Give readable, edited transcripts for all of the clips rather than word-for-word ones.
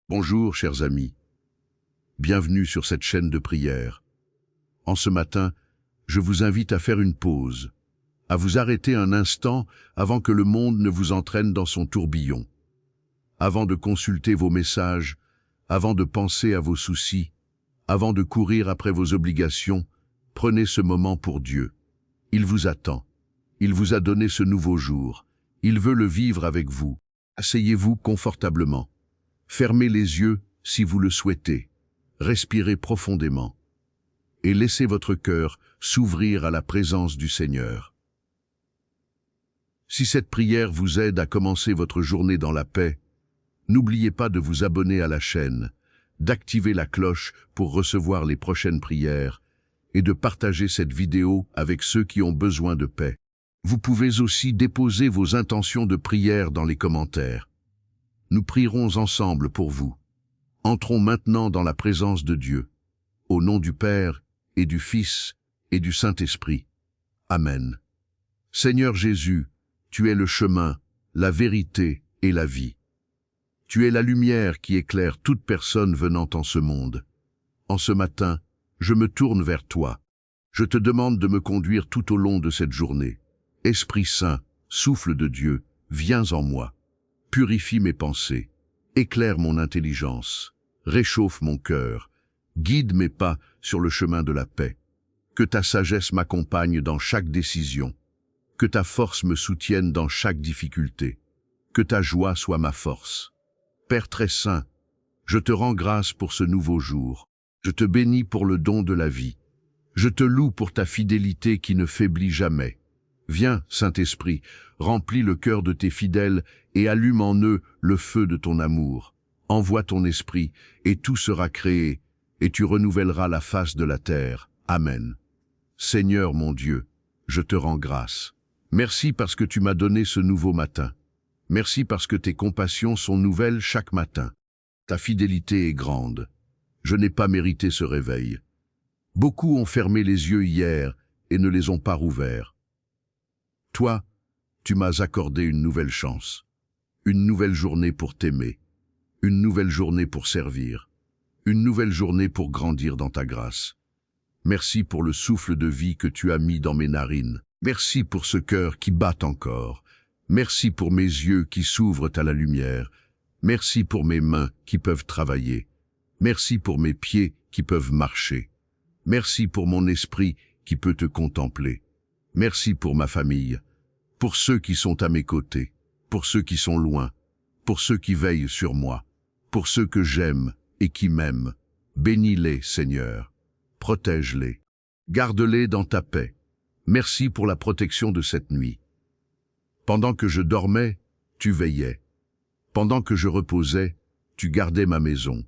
Bonjour, chers amis. Bienvenue sur cette chaîne de prière. En ce matin, je vous invite à faire une pause, à vous arrêter un instant avant que le monde ne vous entraîne dans son tourbillon. Avant de consulter vos messages, avant de penser à vos soucis, avant de courir après vos obligations, prenez ce moment pour Dieu. Il vous attend. Il vous a donné ce nouveau jour. Il veut le vivre avec vous. Asseyez-vous confortablement. Fermez les yeux si vous le souhaitez. Respirez profondément. Et laissez votre cœur s'ouvrir à la présence du Seigneur. Si cette prière vous aide à commencer votre journée dans la paix, n'oubliez pas de vous abonner à la chaîne, d'activer la cloche pour recevoir les prochaines prières et de partager cette vidéo avec ceux qui ont besoin de paix. Vous pouvez aussi déposer vos intentions de prière dans les commentaires. Nous prierons ensemble pour vous. Entrons maintenant dans la présence de Dieu. Au nom du Père, et du Fils, et du Saint-Esprit. Amen. Seigneur Jésus, tu es le chemin, la vérité et la vie. Tu es la lumière qui éclaire toute personne venant en ce monde. En ce matin, je me tourne vers toi. Je te demande de me conduire tout au long de cette journée. Esprit Saint, souffle de Dieu, viens en moi. Purifie mes pensées, éclaire mon intelligence, réchauffe mon cœur, guide mes pas sur le chemin de la paix. Que ta sagesse m'accompagne dans chaque décision, que ta force me soutienne dans chaque difficulté, que ta joie soit ma force. Père très saint, je te rends grâce pour ce nouveau jour, je te bénis pour le don de la vie, je te loue pour ta fidélité qui ne faiblit jamais. Viens, Saint-Esprit, remplis le cœur de tes fidèles et allume en eux le feu de ton amour. Envoie ton esprit, et tout sera créé, et tu renouvelleras la face de la terre. Amen. Seigneur mon Dieu, je te rends grâce. Merci parce que tu m'as donné ce nouveau matin. Merci parce que tes compassions sont nouvelles chaque matin. Ta fidélité est grande. Je n'ai pas mérité ce réveil. Beaucoup ont fermé les yeux hier et ne les ont pas rouverts. Toi, tu m'as accordé une nouvelle chance, une nouvelle journée pour t'aimer, une nouvelle journée pour servir, une nouvelle journée pour grandir dans ta grâce. Merci pour le souffle de vie que tu as mis dans mes narines. Merci pour ce cœur qui bat encore. Merci pour mes yeux qui s'ouvrent à la lumière. Merci pour mes mains qui peuvent travailler. Merci pour mes pieds qui peuvent marcher. Merci pour mon esprit qui peut te contempler. Merci pour ma famille, pour ceux qui sont à mes côtés, pour ceux qui sont loin, pour ceux qui veillent sur moi, pour ceux que j'aime et qui m'aiment. Bénis-les, Seigneur. Protège-les. Garde-les dans ta paix. Merci pour la protection de cette nuit. Pendant que je dormais, tu veillais. Pendant que je reposais, tu gardais ma maison.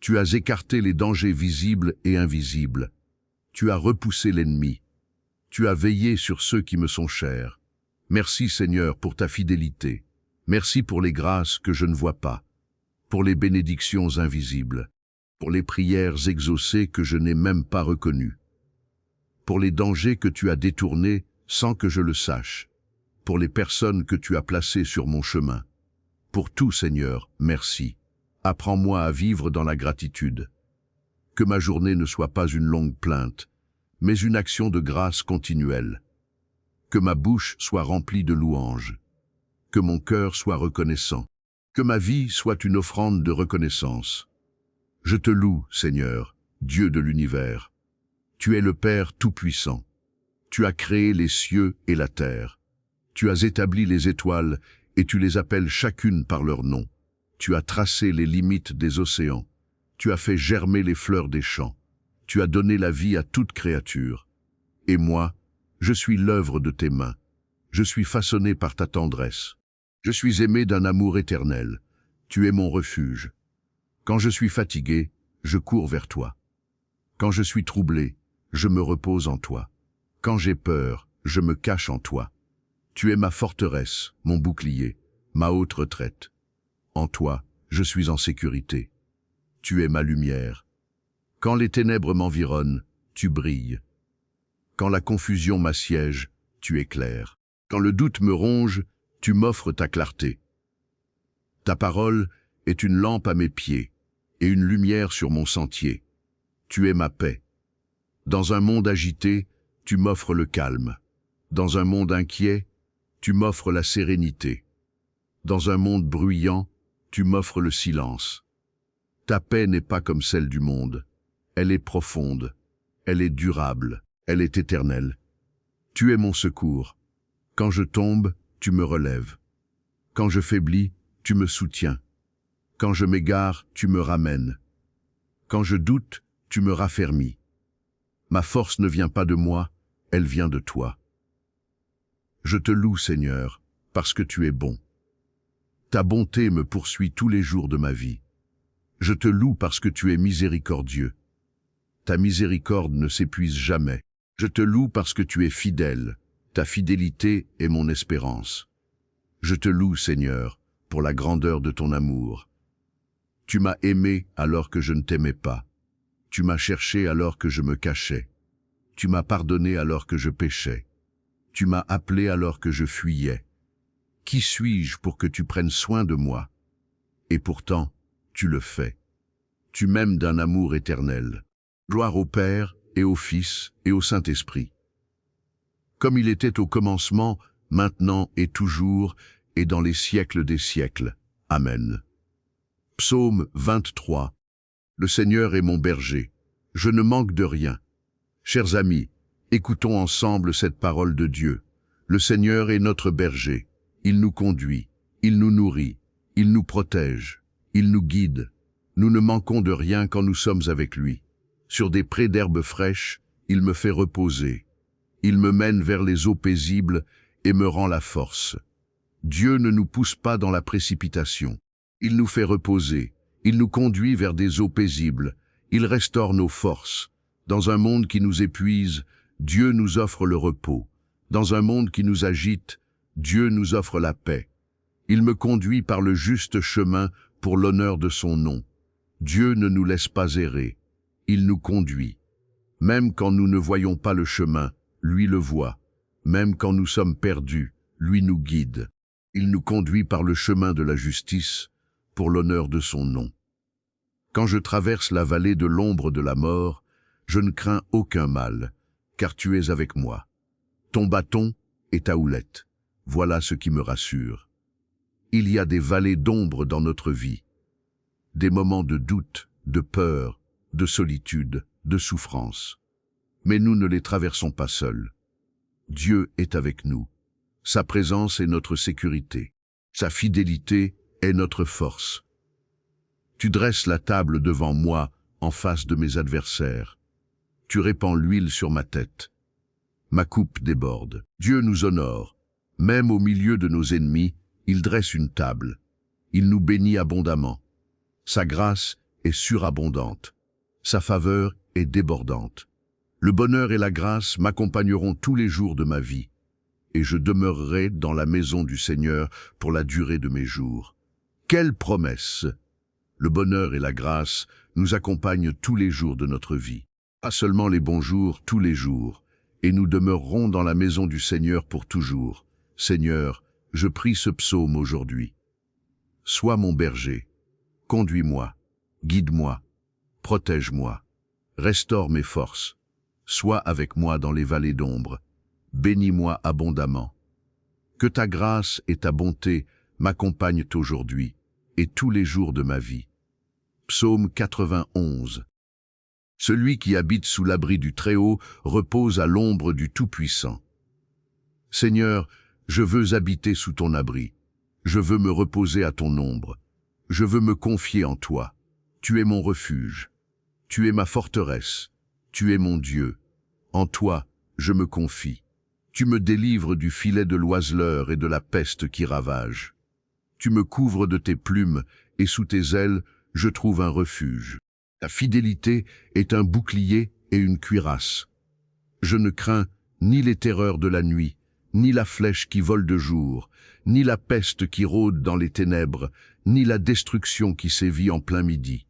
Tu as écarté les dangers visibles et invisibles. Tu as repoussé l'ennemi. Tu as veillé sur ceux qui me sont chers. Merci Seigneur pour ta fidélité. Merci pour les grâces que je ne vois pas, pour les bénédictions invisibles, pour les prières exaucées que je n'ai même pas reconnues, pour les dangers que tu as détournés sans que je le sache, pour les personnes que tu as placées sur mon chemin. Pour tout Seigneur, merci. Apprends-moi à vivre dans la gratitude. Que ma journée ne soit pas une longue plainte, mais une action de grâce continuelle. Que ma bouche soit remplie de louanges. Que mon cœur soit reconnaissant. Que ma vie soit une offrande de reconnaissance. Je te loue, Seigneur, Dieu de l'univers. Tu es le Père Tout-Puissant. Tu as créé les cieux et la terre. Tu as établi les étoiles et tu les appelles chacune par leur nom. Tu as tracé les limites des océans. Tu as fait germer les fleurs des champs. Tu as donné la vie à toute créature. Et moi, je suis l'œuvre de tes mains. Je suis façonné par ta tendresse. Je suis aimé d'un amour éternel. Tu es mon refuge. Quand je suis fatigué, je cours vers toi. Quand je suis troublé, je me repose en toi. Quand j'ai peur, je me cache en toi. Tu es ma forteresse, mon bouclier, ma haute retraite. En toi, je suis en sécurité. Tu es ma lumière. Quand les ténèbres m'environnent, tu brilles. Quand la confusion m'assiège, tu éclaires. Quand le doute me ronge, tu m'offres ta clarté. Ta parole est une lampe à mes pieds et une lumière sur mon sentier. Tu es ma paix. Dans un monde agité, tu m'offres le calme. Dans un monde inquiet, tu m'offres la sérénité. Dans un monde bruyant, tu m'offres le silence. Ta paix n'est pas comme celle du monde. Elle est profonde, elle est durable, elle est éternelle. Tu es mon secours. Quand je tombe, tu me relèves. Quand je faiblis, tu me soutiens. Quand je m'égare, tu me ramènes. Quand je doute, tu me raffermis. Ma force ne vient pas de moi, elle vient de toi. Je te loue, Seigneur, parce que tu es bon. Ta bonté me poursuit tous les jours de ma vie. Je te loue parce que tu es miséricordieux. Ta miséricorde ne s'épuise jamais. Je te loue parce que tu es fidèle. Ta fidélité est mon espérance. Je te loue, Seigneur, pour la grandeur de ton amour. Tu m'as aimé alors que je ne t'aimais pas. Tu m'as cherché alors que je me cachais. Tu m'as pardonné alors que je péchais. Tu m'as appelé alors que je fuyais. Qui suis-je pour que tu prennes soin de moi? Et pourtant, tu le fais. Tu m'aimes d'un amour éternel. Gloire au Père, et au Fils, et au Saint-Esprit. Comme il était au commencement, maintenant et toujours, et dans les siècles des siècles. Amen. Psaume 23. Le Seigneur est mon berger. Je ne manque de rien. Chers amis, écoutons ensemble cette parole de Dieu. Le Seigneur est notre berger. Il nous conduit, il nous nourrit, il nous protège, il nous guide. Nous ne manquons de rien quand nous sommes avec lui. Sur des prés d'herbes fraîches, il me fait reposer. Il me mène vers les eaux paisibles et me rend la force. Dieu ne nous pousse pas dans la précipitation. Il nous fait reposer. Il nous conduit vers des eaux paisibles. Il restaure nos forces. Dans un monde qui nous épuise, Dieu nous offre le repos. Dans un monde qui nous agite, Dieu nous offre la paix. Il me conduit par le juste chemin pour l'honneur de son nom. Dieu ne nous laisse pas errer. Il nous conduit. Même quand nous ne voyons pas le chemin, lui le voit. Même quand nous sommes perdus, lui nous guide. Il nous conduit par le chemin de la justice, pour l'honneur de son nom. Quand je traverse la vallée de l'ombre de la mort, je ne crains aucun mal, car tu es avec moi. Ton bâton et ta houlette, voilà ce qui me rassure. Il y a des vallées d'ombre dans notre vie, des moments de doute, de peur, de solitude, de souffrance. Mais nous ne les traversons pas seuls. Dieu est avec nous. Sa présence est notre sécurité. Sa fidélité est notre force. Tu dresses la table devant moi, en face de mes adversaires. Tu répands l'huile sur ma tête. Ma coupe déborde. Dieu nous honore. Même au milieu de nos ennemis, il dresse une table. Il nous bénit abondamment. Sa grâce est surabondante. Sa faveur est débordante. Le bonheur et la grâce m'accompagneront tous les jours de ma vie, et je demeurerai dans la maison du Seigneur pour la durée de mes jours. Quelle promesse! Le bonheur et la grâce nous accompagnent tous les jours de notre vie. Pas seulement les bons jours, tous les jours, et nous demeurerons dans la maison du Seigneur pour toujours. Seigneur, je prie ce psaume aujourd'hui. Sois mon berger, conduis-moi, guide-moi, protège-moi, restaure mes forces, sois avec moi dans les vallées d'ombre, bénis-moi abondamment. Que ta grâce et ta bonté m'accompagnent aujourd'hui et tous les jours de ma vie. Psaume 91. Celui qui habite sous l'abri du Très-Haut repose à l'ombre du Tout-Puissant. Seigneur, je veux habiter sous ton abri. Je veux me reposer à ton ombre. Je veux me confier en toi. Tu es mon refuge. Tu es ma forteresse. Tu es mon Dieu. En toi, je me confie. Tu me délivres du filet de l'oiseleur et de la peste qui ravage. Tu me couvres de tes plumes, et sous tes ailes, je trouve un refuge. Ta fidélité est un bouclier et une cuirasse. Je ne crains ni les terreurs de la nuit, ni la flèche qui vole de jour, ni la peste qui rôde dans les ténèbres, ni la destruction qui sévit en plein midi.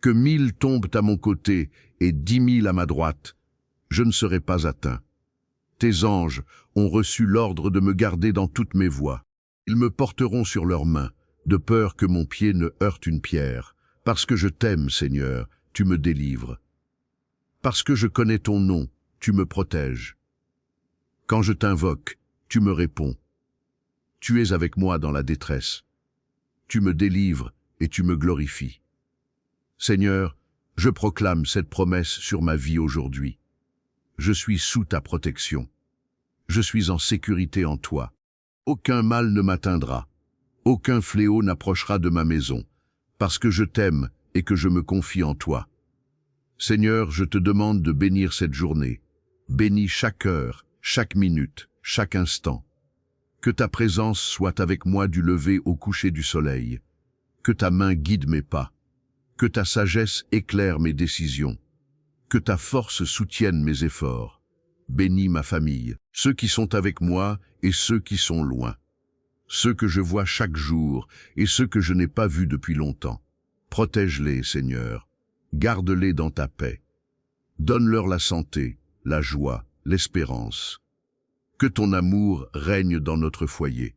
Que 1000 tombent à mon côté et 10 000 à ma droite, je ne serai pas atteint. Tes anges ont reçu l'ordre de me garder dans toutes mes voies. Ils me porteront sur leurs mains, de peur que mon pied ne heurte une pierre. Parce que je t'aime, Seigneur, tu me délivres. Parce que je connais ton nom, tu me protèges. Quand je t'invoque, tu me réponds. Tu es avec moi dans la détresse. Tu me délivres et tu me glorifies. Seigneur, je proclame cette promesse sur ma vie aujourd'hui. Je suis sous ta protection. Je suis en sécurité en toi. Aucun mal ne m'atteindra. Aucun fléau n'approchera de ma maison, parce que je t'aime et que je me confie en toi. Seigneur, je te demande de bénir cette journée. Bénis chaque heure, chaque minute, chaque instant. Que ta présence soit avec moi du lever au coucher du soleil. Que ta main guide mes pas. Que ta sagesse éclaire mes décisions. Que ta force soutienne mes efforts. Bénis ma famille, ceux qui sont avec moi et ceux qui sont loin. Ceux que je vois chaque jour et ceux que je n'ai pas vus depuis longtemps. Protège-les, Seigneur. Garde-les dans ta paix. Donne-leur la santé, la joie, l'espérance. Que ton amour règne dans notre foyer.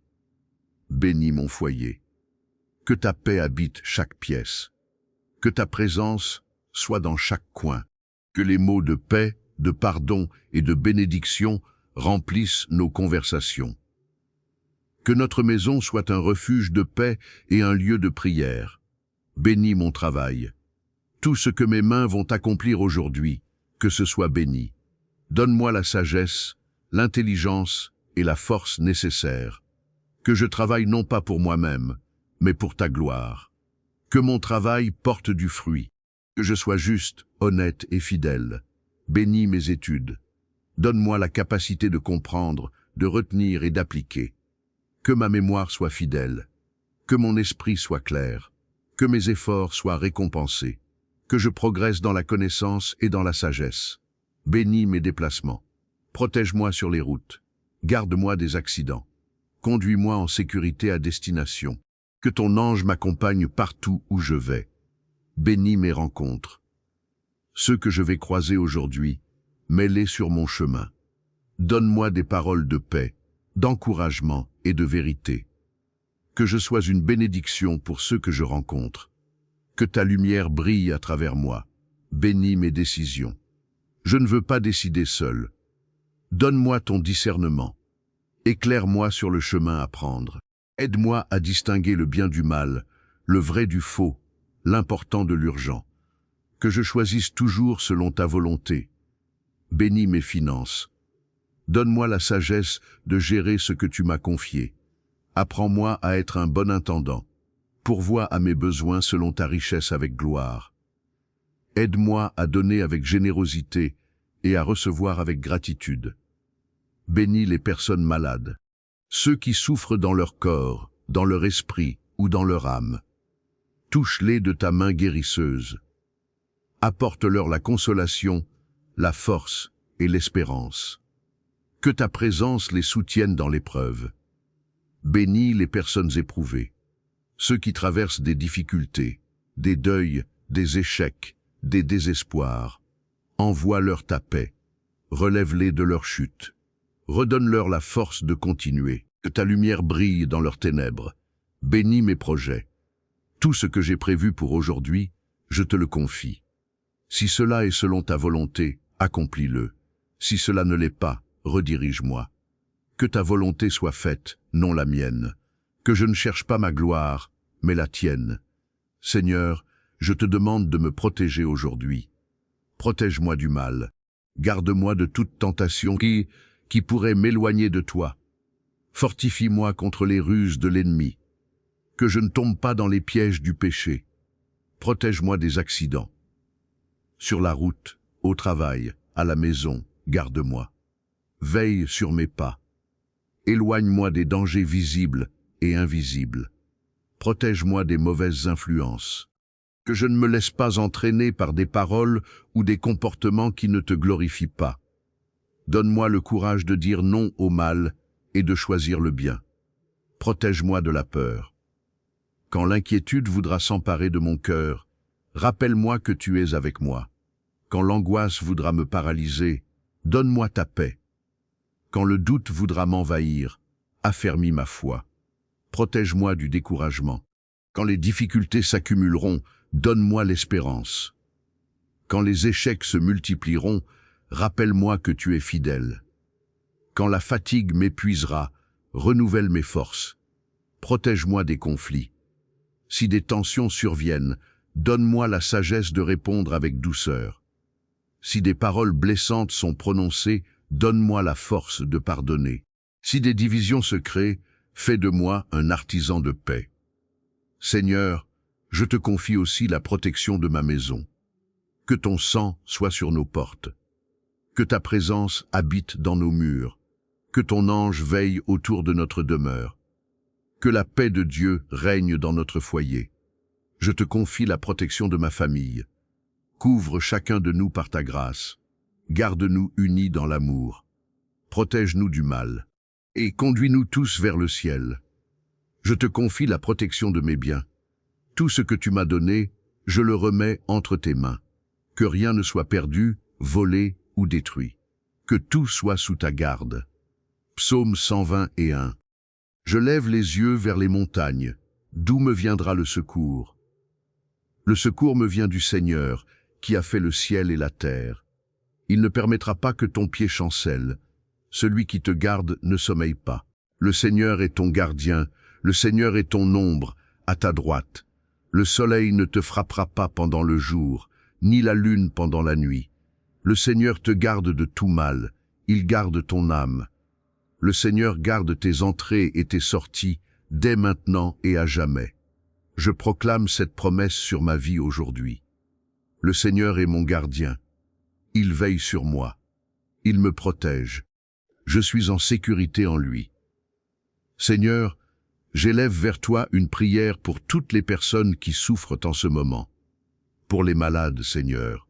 Bénis mon foyer. Que ta paix habite chaque pièce. Que ta présence soit dans chaque coin. Que les mots de paix, de pardon et de bénédiction remplissent nos conversations. Que notre maison soit un refuge de paix et un lieu de prière. Bénis mon travail. Tout ce que mes mains vont accomplir aujourd'hui, que ce soit béni. Donne-moi la sagesse, l'intelligence et la force nécessaires. Que je travaille non pas pour moi-même, mais pour ta gloire. Que mon travail porte du fruit. Que je sois juste, honnête et fidèle. Bénis mes études. Donne-moi la capacité de comprendre, de retenir et d'appliquer. Que ma mémoire soit fidèle. Que mon esprit soit clair. Que mes efforts soient récompensés. Que je progresse dans la connaissance et dans la sagesse. Bénis mes déplacements. Protège-moi sur les routes. Garde-moi des accidents. Conduis-moi en sécurité à destination. Que ton ange m'accompagne partout où je vais. Bénis mes rencontres. Ceux que je vais croiser aujourd'hui, mets-les sur mon chemin. Donne-moi des paroles de paix, d'encouragement et de vérité. Que je sois une bénédiction pour ceux que je rencontre. Que ta lumière brille à travers moi. Bénis mes décisions. Je ne veux pas décider seul. Donne-moi ton discernement. Éclaire-moi sur le chemin à prendre. Aide-moi à distinguer le bien du mal, le vrai du faux, l'important de l'urgent. Que je choisisse toujours selon ta volonté. Bénis mes finances. Donne-moi la sagesse de gérer ce que tu m'as confié. Apprends-moi à être un bon intendant. Pourvois à mes besoins selon ta richesse avec gloire. Aide-moi à donner avec générosité et à recevoir avec gratitude. Bénis les personnes malades, ceux qui souffrent dans leur corps, dans leur esprit ou dans leur âme. Touche-les de ta main guérisseuse. Apporte-leur la consolation, la force et l'espérance. Que ta présence les soutienne dans l'épreuve. Bénis les personnes éprouvées, ceux qui traversent des difficultés, des deuils, des échecs, des désespoirs. Envoie-leur ta paix, relève-les de leur chute. Redonne-leur la force de continuer, que ta lumière brille dans leurs ténèbres. Bénis mes projets. Tout ce que j'ai prévu pour aujourd'hui, je te le confie. Si cela est selon ta volonté, accomplis-le. Si cela ne l'est pas, redirige-moi. Que ta volonté soit faite, non la mienne. Que je ne cherche pas ma gloire, mais la tienne. Seigneur, je te demande de me protéger aujourd'hui. Protège-moi du mal. Garde-moi de toute tentation qui pourrait m'éloigner de toi. Fortifie-moi contre les ruses de l'ennemi. Que je ne tombe pas dans les pièges du péché. Protège-moi des accidents. Sur la route, au travail, à la maison, garde-moi. Veille sur mes pas. Éloigne-moi des dangers visibles et invisibles. Protège-moi des mauvaises influences. Que je ne me laisse pas entraîner par des paroles ou des comportements qui ne te glorifient pas. Donne-moi le courage de dire non au mal et de choisir le bien. Protège-moi de la peur. Quand l'inquiétude voudra s'emparer de mon cœur, rappelle-moi que tu es avec moi. Quand l'angoisse voudra me paralyser, donne-moi ta paix. Quand le doute voudra m'envahir, affermis ma foi. Protège-moi du découragement. Quand les difficultés s'accumuleront, donne-moi l'espérance. Quand les échecs se multiplieront, rappelle-moi que tu es fidèle. Quand la fatigue m'épuisera, renouvelle mes forces. Protège-moi des conflits. Si des tensions surviennent, donne-moi la sagesse de répondre avec douceur. Si des paroles blessantes sont prononcées, donne-moi la force de pardonner. Si des divisions se créent, fais de moi un artisan de paix. Seigneur, je te confie aussi la protection de ma maison. Que ton sang soit sur nos portes. Que ta présence habite dans nos murs. Que ton ange veille autour de notre demeure. Que la paix de Dieu règne dans notre foyer. Je te confie la protection de ma famille. Couvre chacun de nous par ta grâce. Garde-nous unis dans l'amour. Protège-nous du mal. Et conduis-nous tous vers le ciel. Je te confie la protection de mes biens. Tout ce que tu m'as donné, je le remets entre tes mains. Que rien ne soit perdu, volé ou détruit. Que tout soit sous ta garde. Psaume 121. Je lève les yeux vers les montagnes. D'où me viendra le secours? Le secours me vient du Seigneur, qui a fait le ciel et la terre. Il ne permettra pas que ton pied chancelle. Celui qui te garde ne sommeille pas. Le Seigneur est ton gardien, le Seigneur est ton ombre, à ta droite. Le soleil ne te frappera pas pendant le jour, ni la lune pendant la nuit. Le Seigneur te garde de tout mal, il garde ton âme. Le Seigneur garde tes entrées et tes sorties, dès maintenant et à jamais. Je proclame cette promesse sur ma vie aujourd'hui. Le Seigneur est mon gardien. Il veille sur moi. Il me protège. Je suis en sécurité en lui. Seigneur, j'élève vers toi une prière pour toutes les personnes qui souffrent en ce moment. Pour les malades, Seigneur.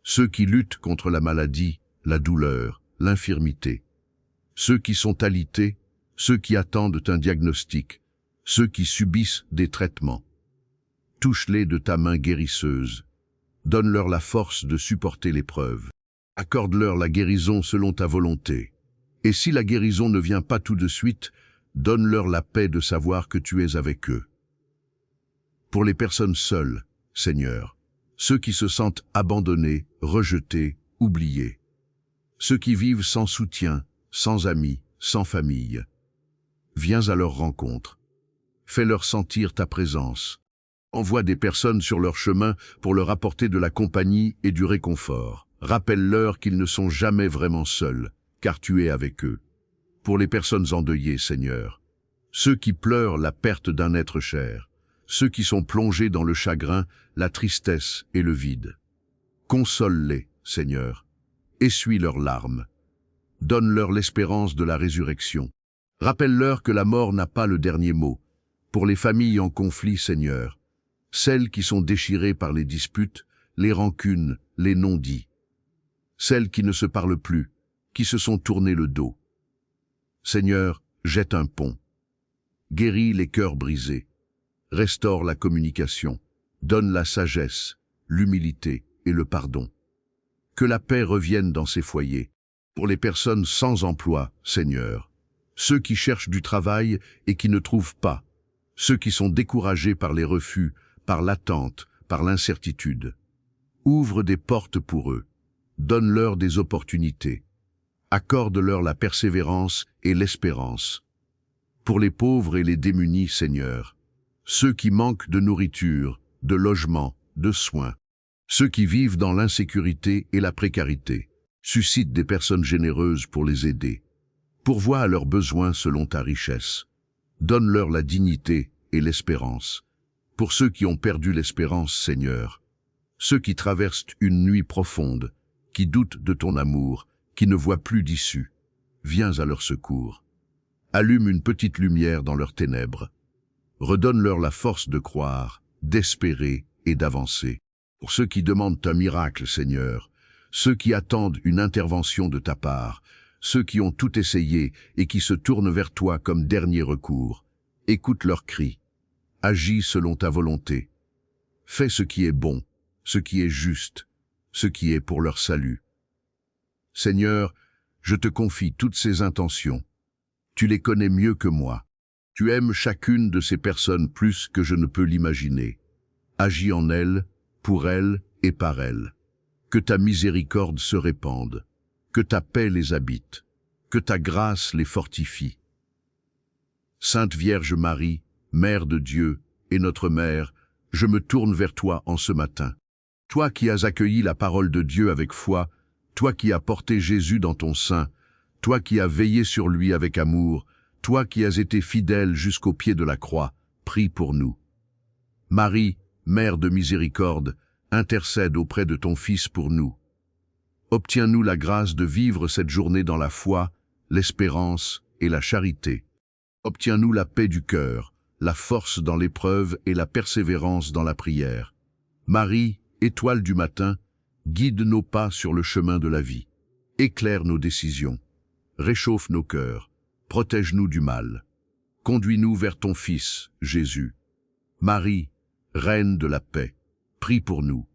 Ceux qui luttent contre la maladie, la douleur, l'infirmité. Ceux qui sont alités, ceux qui attendent un diagnostic, ceux qui subissent des traitements. Touche-les de ta main guérisseuse. Donne-leur la force de supporter l'épreuve. Accorde-leur la guérison selon ta volonté. Et si la guérison ne vient pas tout de suite, donne-leur la paix de savoir que tu es avec eux. Pour les personnes seules, Seigneur, ceux qui se sentent abandonnés, rejetés, oubliés. Ceux qui vivent sans soutien, sans amis, sans famille. Viens à leur rencontre. Fais-leur sentir ta présence. Envoie des personnes sur leur chemin pour leur apporter de la compagnie et du réconfort. Rappelle-leur qu'ils ne sont jamais vraiment seuls, car tu es avec eux. Pour les personnes endeuillées, Seigneur, ceux qui pleurent la perte d'un être cher, ceux qui sont plongés dans le chagrin, la tristesse et le vide. Console-les, Seigneur. Essuie leurs larmes. Donne-leur l'espérance de la résurrection. Rappelle-leur que la mort n'a pas le dernier mot. Pour les familles en conflit, Seigneur, celles qui sont déchirées par les disputes, les rancunes, les non-dits. Celles qui ne se parlent plus, qui se sont tournées le dos. Seigneur, jette un pont. Guéris les cœurs brisés. Restaure la communication. Donne la sagesse, l'humilité et le pardon. Que la paix revienne dans ces foyers. Pour les personnes sans emploi, Seigneur, ceux qui cherchent du travail et qui ne trouvent pas, ceux qui sont découragés par les refus, par l'attente, par l'incertitude. Ouvre des portes pour eux. Donne-leur des opportunités. Accorde-leur la persévérance et l'espérance. Pour les pauvres et les démunis, Seigneur, ceux qui manquent de nourriture, de logement, de soins, ceux qui vivent dans l'insécurité et la précarité, suscite des personnes généreuses pour les aider. Pourvois à leurs besoins selon ta richesse. Donne-leur la dignité et l'espérance. Pour ceux qui ont perdu l'espérance, Seigneur, ceux qui traversent une nuit profonde, qui doutent de ton amour, qui ne voient plus d'issue, viens à leur secours. Allume une petite lumière dans leurs ténèbres. Redonne-leur la force de croire, d'espérer et d'avancer. Pour ceux qui demandent un miracle, Seigneur, ceux qui attendent une intervention de ta part, ceux qui ont tout essayé et qui se tournent vers toi comme dernier recours, écoute leurs cris. Agis selon ta volonté. Fais ce qui est bon, ce qui est juste, ce qui est pour leur salut. Seigneur, je te confie toutes ces intentions. Tu les connais mieux que moi. Tu aimes chacune de ces personnes plus que je ne peux l'imaginer. Agis en elles, pour elles et par elles. Que ta miséricorde se répande, que ta paix les habite, que ta grâce les fortifie. Sainte Vierge Marie, Mère de Dieu et notre Mère, je me tourne vers toi en ce matin. Toi qui as accueilli la parole de Dieu avec foi, toi qui as porté Jésus dans ton sein, toi qui as veillé sur lui avec amour, toi qui as été fidèle jusqu'au pied de la croix, prie pour nous. Marie, Mère de miséricorde, intercède auprès de ton Fils pour nous. Obtiens-nous la grâce de vivre cette journée dans la foi, l'espérance et la charité. Obtiens-nous la paix du cœur, la force dans l'épreuve et la persévérance dans la prière. Marie, étoile du matin, guide nos pas sur le chemin de la vie. Éclaire nos décisions. Réchauffe nos cœurs. Protège-nous du mal. Conduis-nous vers ton Fils, Jésus. Marie, Reine de la paix, prie pour nous,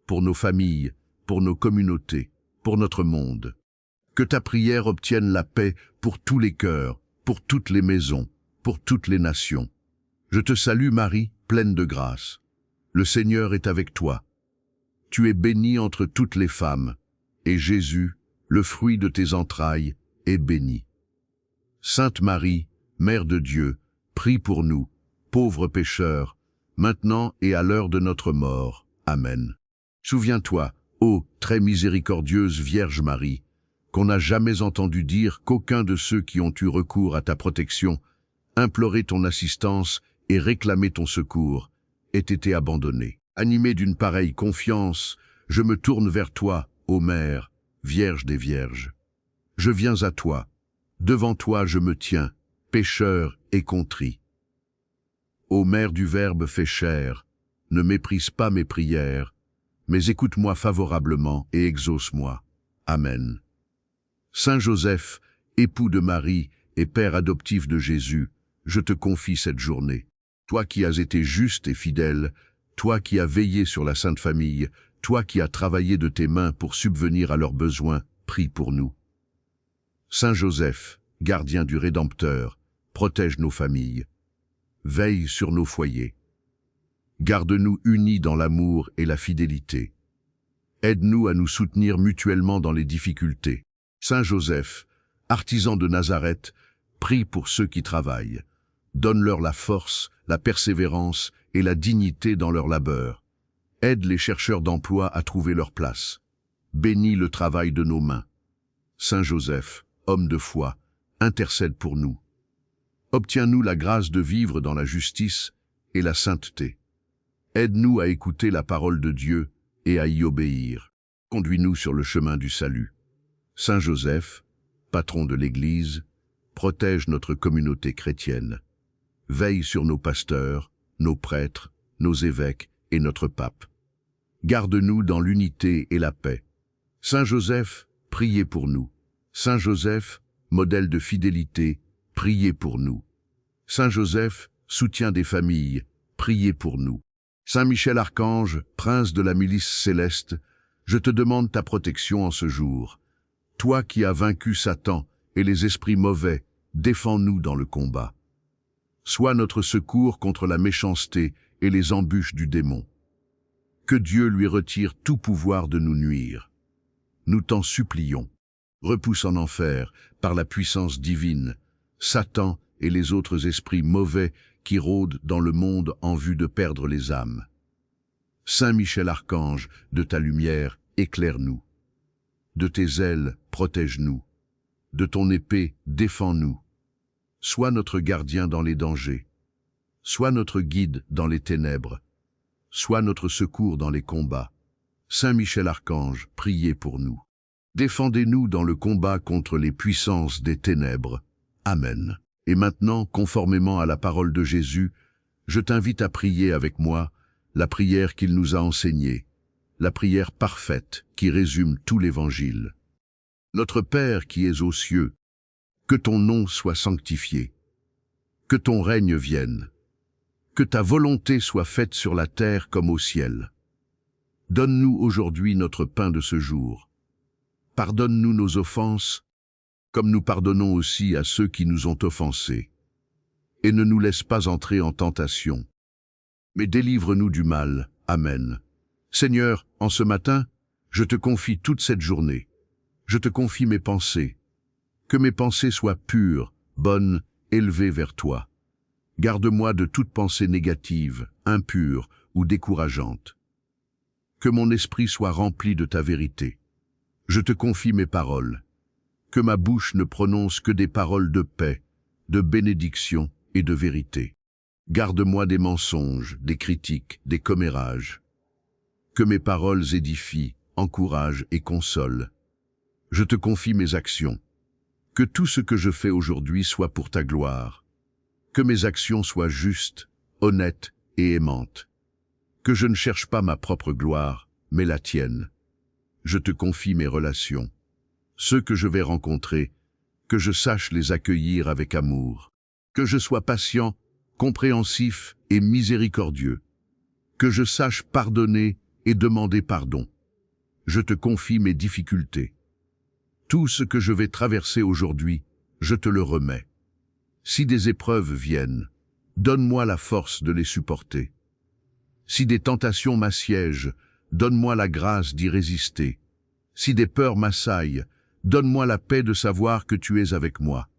pour nos familles, pour nos communautés, pour notre monde. Que ta prière obtienne la paix pour tous les cœurs, pour toutes les maisons, pour toutes les nations. Je te salue Marie, pleine de grâce. Le Seigneur est avec toi. Tu es bénie entre toutes les femmes, et Jésus, le fruit de tes entrailles, est béni. Sainte Marie, Mère de Dieu, prie pour nous, pauvres pécheurs, maintenant et à l'heure de notre mort. Amen. Souviens-toi, ô très miséricordieuse Vierge Marie, qu'on n'a jamais entendu dire qu'aucun de ceux qui ont eu recours à ta protection, imploré ton assistance et réclamé ton secours, ait été abandonné. Animé d'une pareille confiance, je me tourne vers toi, ô Mère, Vierge des Vierges. Je viens à toi, devant toi je me tiens, pécheur et contrit. Ô Mère du Verbe fait chair, ne méprise pas mes prières, mais écoute-moi favorablement et exauce-moi. Amen. Saint Joseph, époux de Marie et père adoptif de Jésus, je te confie cette journée. Toi qui as été juste et fidèle, toi qui as veillé sur la Sainte Famille, toi qui as travaillé de tes mains pour subvenir à leurs besoins, prie pour nous. Saint Joseph, gardien du Rédempteur, protège nos familles. Veille sur nos foyers. Garde-nous unis dans l'amour et la fidélité. Aide-nous à nous soutenir mutuellement dans les difficultés. Saint Joseph, artisan de Nazareth, prie pour ceux qui travaillent. Donne-leur la force, la persévérance et la dignité dans leur labeur. Aide les chercheurs d'emploi à trouver leur place. Bénis le travail de nos mains. Saint Joseph, homme de foi, intercède pour nous. Obtiens-nous la grâce de vivre dans la justice et la sainteté. Aide-nous à écouter la parole de Dieu et à y obéir. Conduis-nous sur le chemin du salut. Saint Joseph, patron de l'Église, protège notre communauté chrétienne. Veille sur nos pasteurs, nos prêtres, nos évêques et notre pape. Garde-nous dans l'unité et la paix. Saint Joseph, priez pour nous. Saint Joseph, modèle de fidélité, priez pour nous. Saint Joseph, soutien des familles, priez pour nous. Saint Michel Archange, prince de la milice céleste, je te demande ta protection en ce jour. Toi qui as vaincu Satan et les esprits mauvais, défends-nous dans le combat. Sois notre secours contre la méchanceté et les embûches du démon. Que Dieu lui retire tout pouvoir de nous nuire. Nous t'en supplions. Repousse en enfer, par la puissance divine, Satan et les autres esprits mauvais qui rôdent dans le monde en vue de perdre les âmes. Saint Michel Archange, de ta lumière, éclaire-nous. De tes ailes, protège-nous. De ton épée, défends-nous. Sois notre gardien dans les dangers. Sois notre guide dans les ténèbres. Sois notre secours dans les combats. Saint Michel Archange, priez pour nous. Défendez-nous dans le combat contre les puissances des ténèbres. Amen. Et maintenant, conformément à la parole de Jésus, je t'invite à prier avec moi la prière qu'il nous a enseignée, la prière parfaite qui résume tout l'Évangile. Notre Père qui es aux cieux, que ton nom soit sanctifié, que ton règne vienne, que ta volonté soit faite sur la terre comme au ciel. Donne-nous aujourd'hui notre pain de ce jour. Pardonne-nous nos offenses, comme nous pardonnons aussi à ceux qui nous ont offensés. et ne nous laisse pas entrer en tentation. Mais délivre-nous du mal. Amen. Seigneur, en ce matin, je te confie toute cette journée. Je te confie mes pensées. Que mes pensées soient pures, bonnes, élevées vers toi. Garde-moi de toute pensée négative, impure ou décourageante. Que mon esprit soit rempli de ta vérité. Je te confie mes paroles. Que ma bouche ne prononce que des paroles de paix, de bénédiction et de vérité. Garde-moi des mensonges, des critiques, des commérages. Que mes paroles édifient, encouragent et consolent. Je te confie mes actions. Que tout ce que je fais aujourd'hui soit pour ta gloire. Que mes actions soient justes, honnêtes et aimantes. Que je ne cherche pas ma propre gloire, mais la tienne. Je te confie mes relations. Ceux que je vais rencontrer, que je sache les accueillir avec amour. Que je sois patient, compréhensif et miséricordieux. Que je sache pardonner et demander pardon. Je te confie mes difficultés. Tout ce que je vais traverser aujourd'hui, je te le remets. Si des épreuves viennent, donne-moi la force de les supporter. Si des tentations m'assiègent, donne-moi la grâce d'y résister. Si des peurs m'assaillent, donne-moi la paix de savoir que tu es avec moi.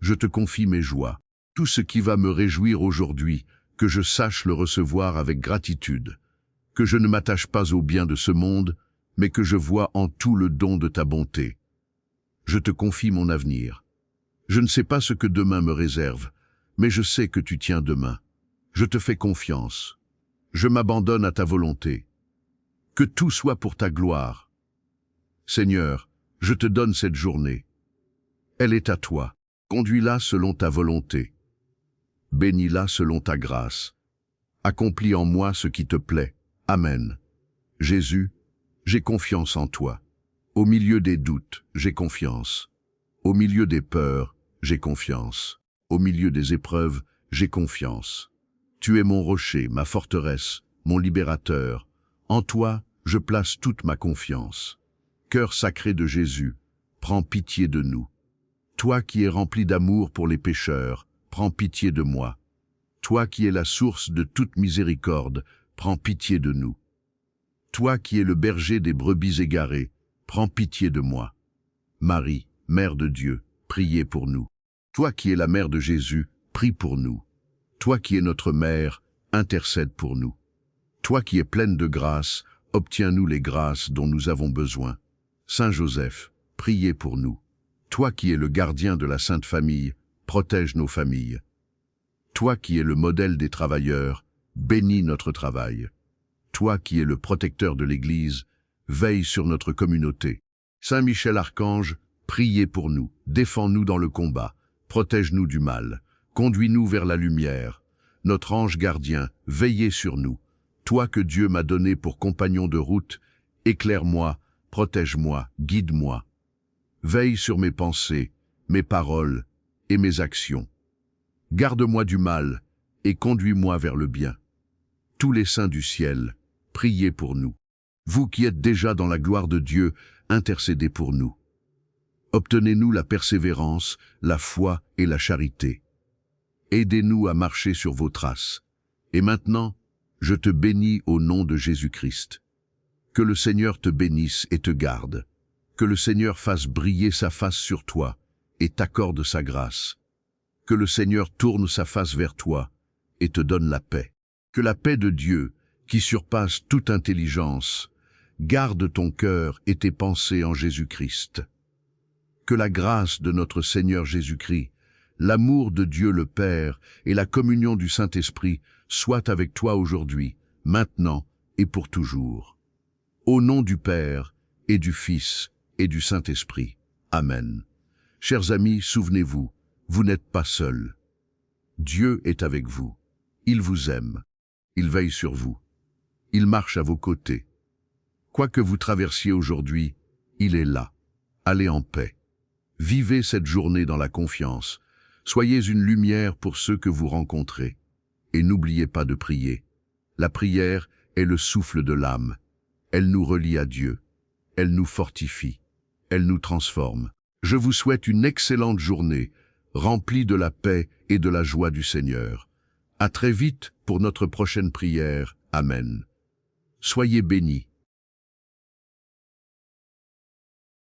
Je te confie mes joies. Tout ce qui va me réjouir aujourd'hui, que je sache le recevoir avec gratitude. Que je ne m'attache pas au bien de ce monde, mais que je vois en tout le don de ta bonté. Je te confie mon avenir. Je ne sais pas ce que demain me réserve, mais je sais que tu tiens demain. Je te fais confiance. Je m'abandonne à ta volonté. Que tout soit pour ta gloire. Seigneur, je te donne cette journée. Elle est à toi. Conduis-la selon ta volonté. Bénis-la selon ta grâce. Accomplis en moi ce qui te plaît. Amen. Jésus, j'ai confiance en toi. Au milieu des doutes, j'ai confiance. Au milieu des peurs, j'ai confiance. Au milieu des épreuves, j'ai confiance. Tu es mon rocher, ma forteresse, mon libérateur. En toi, je place toute ma confiance. Cœur sacré de Jésus, prends pitié de nous. Toi qui es rempli d'amour pour les pécheurs, prends pitié de moi. Toi qui es la source de toute miséricorde, prends pitié de nous. Toi qui es le berger des brebis égarées, prends pitié de moi. Marie, Mère de Dieu, priez pour nous. Toi qui es la mère de Jésus, prie pour nous. Toi qui es notre mère, intercède pour nous. Toi qui es pleine de grâce, obtiens-nous les grâces dont nous avons besoin. Saint Joseph, priez pour nous. Toi qui es le gardien de la Sainte Famille, protège nos familles. Toi qui es le modèle des travailleurs, bénis notre travail. Toi qui es le protecteur de l'Église, veille sur notre communauté. Saint Michel Archange, priez pour nous, défends-nous dans le combat, protège-nous du mal, conduis-nous vers la lumière. Notre ange gardien, veillez sur nous. Toi que Dieu m'a donné pour compagnon de route, éclaire-moi, protège-moi, guide-moi. Veille sur mes pensées, mes paroles et mes actions. Garde-moi du mal et conduis-moi vers le bien. Tous les saints du ciel, priez pour nous. Vous qui êtes déjà dans la gloire de Dieu, intercédez pour nous. Obtenez-nous la persévérance, la foi et la charité. Aidez-nous à marcher sur vos traces. Et maintenant, je te bénis au nom de Jésus-Christ. Que le Seigneur te bénisse et te garde. Que le Seigneur fasse briller sa face sur toi et t'accorde sa grâce. Que le Seigneur tourne sa face vers toi et te donne la paix. Que la paix de Dieu, qui surpasse toute intelligence, garde ton cœur et tes pensées en Jésus-Christ. Que la grâce de notre Seigneur Jésus-Christ, l'amour de Dieu le Père et la communion du Saint-Esprit soient avec toi aujourd'hui, maintenant et pour toujours. Au nom du Père et du Fils et du Saint-Esprit. Amen. Chers amis, souvenez-vous, vous n'êtes pas seuls. Dieu est avec vous. Il vous aime. Il veille sur vous. Il marche à vos côtés. Quoi que vous traversiez aujourd'hui, il est là. Allez en paix. Vivez cette journée dans la confiance. Soyez une lumière pour ceux que vous rencontrez. Et n'oubliez pas de prier. La prière est le souffle de l'âme. Elle nous relie à Dieu. Elle nous fortifie. Elle nous transforme. Je vous souhaite une excellente journée, remplis de la paix et de la joie du Seigneur. À très vite pour notre prochaine prière. Amen. Soyez bénis.